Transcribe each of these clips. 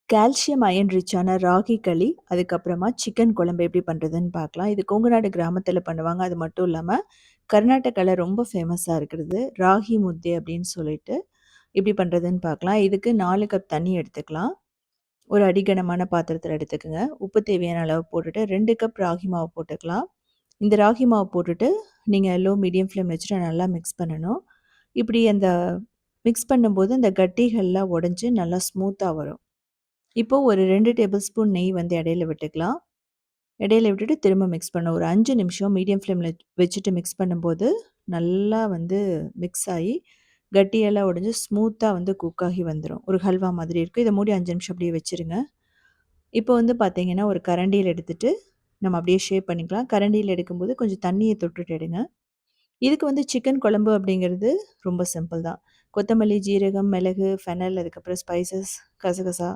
Calcium iron ரிச்சான ராகி களி, அதுக்கப்புறமா சிக்கன் குழம்பு எப்படி பண்ணுறதுன்னு பார்க்கலாம். இது கொங்கு நாடு கிராமத்தில பண்ணுவாங்க. அது மட்டும் இல்லாம, கர்நாடகால ரொம்ப ஃபேமஸா இருக்கிறது ராகி முத்தே அப்படின்னு சொல்லிட்டு, எப்படி பண்ணுறதுன்னு பார்க்கலாம். இதுக்கு 4 கப் தண்ணி எடுத்துக்கலாம். ஒரு அடிகனமான பாத்திரத்தில எடுத்துக்கங்க. உப்பு தேவையான அளவு போட்டுட்டு 2 கப் ராகி மாவு போட்டுக்கலாம். இந்த ராகி மாவு போட்டுட்டு, நீங்க லோ மீடியம் ஃப்ளேம் வச்சுட்டு நல்லா மிக்ஸ் பண்ணணும். இப்படி அந்த மிக்ஸ் பண்ணும்போது, அந்த கட்டிகள்லாம் உடைஞ்சு நல்லா ஸ்மூத்தா வரும். இப்போ ஒரு 2 டேபிள் ஸ்பூன் நெய் வந்து இடையில விட்டுக்கலாம். இடையில விட்டுட்டு திரும்ப மிக்ஸ் பண்ணணும். ஒரு 5 நிமிஷம் மீடியம் ஃப்ளேம்ல வச்சுட்டு மிக்ஸ் பண்ணும்போது, நல்லா வந்து மிக்ஸ் ஆயி, கட்டியெல்லாம் உடைஞ்சு ஸ்மூத்தா வந்து குக் ஆகி வந்துரும். ஒரு ஹல்வா மாதிரி இருக்கும். இத மூடி 5 நிமிஷம் அப்படியே வச்சுருங்க. இப்போ வந்து பார்த்தீங்கன்னா, ஒரு கரண்டியில எடுத்துட்டு, நம்ம அப்படியே ஷேப் பண்ணிக்கலாம். கரண்டியில எடுக்கும்போது கொஞ்சம் தண்ணிய தொட்டுட்டு எடுங்க. இதுக்கு வந்து சிக்கன் குழம்பு அப்படிங்கிறது ரொம்ப சிம்பிள் தான். கொத்தமல்லி, ஜீரகம், மிளகு, ஃபெனல், அதுக்கப்புறம் ஸ்பைசஸ், கசகசா,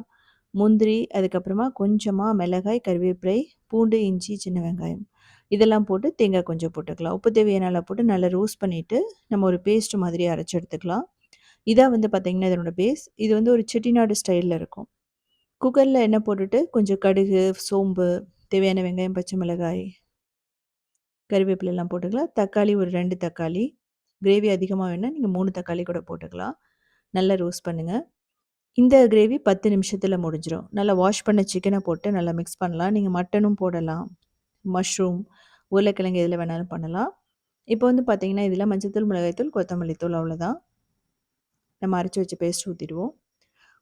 முந்திரி, அதுக்கப்புறமா கொஞ்சமா மிளகாய், கருவேப்பிலை, பூண்டு, இஞ்சி, சின்ன வெங்காயம் இதெல்லாம் போட்டு தேங்காய் கொஞ்சம் போட்டுக்கலாம். உப்பு தேவையான அளவு போட்டு நல்லா ரோஸ்ட் பண்ணிட்டு, நம்ம ஒரு பேஸ்ட் மாதிரி அரைச்சு எடுத்துக்கலாம். இதான் வந்து பார்த்தீங்கன்னா, இதனோட பேஸ். இது வந்து ஒரு செட்டிநாடு ஸ்டைல்ல இருக்கும். குக்கர்ல எண்ணெய் போட்டுட்டு கொஞ்சம் கடுகு, சோம்பு, தேவையான வெங்காயம், பச்சை மிளகாய், கருவேப்பிலைலாம் போட்டுக்கலாம். தக்காளி ஒரு 2 தக்காளி. கிரேவி அதிகமா வேணும்னா நீங்க 3 தக்காளி கூட போட்டுக்கலாம். நல்லா ரோஸ்ட் பண்ணுங்க. இந்த கிரேவி 10 நிமிஷத்துல முடிஞ்சிரும். நல்லா வாஷ் பண்ண சிக்கன போட்டு நல்லா மிக்ஸ் பண்ணலாம். நீங்க மட்டனும் போடலாம். மஷ்ரூம், உருளைக்கிழங்கு எதுல வேணாலும் பண்ணலாம். இப்போ வந்து பார்த்தீங்கன்னா, இதில மஞ்சள்தூள், மிளகாய்த்தூள், கொத்தமல்லி தூள் அவ்வளோதான். நம்ம அரைச்சு வச்ச பேஸ்ட் ஊத்திடுவோம்.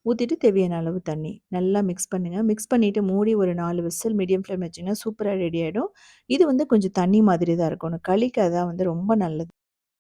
ஊத்திட்டு தேவையான அளவு தண்ணி. நல்லா மிக்ஸ் பண்ணுங்க. மிக்ஸ் பண்ணிட்டு மூடி ஒரு 4 விசில் மீடியம் ஃப்ளேம் வச்சீங்கன்னா, சூப்பரா ரெடி ஆயிடும். இது வந்து கொஞ்சம் தண்ணி மாதிரி தான் இருக்கணும். களிக்கு அதான் வந்து ரொம்ப நல்லது.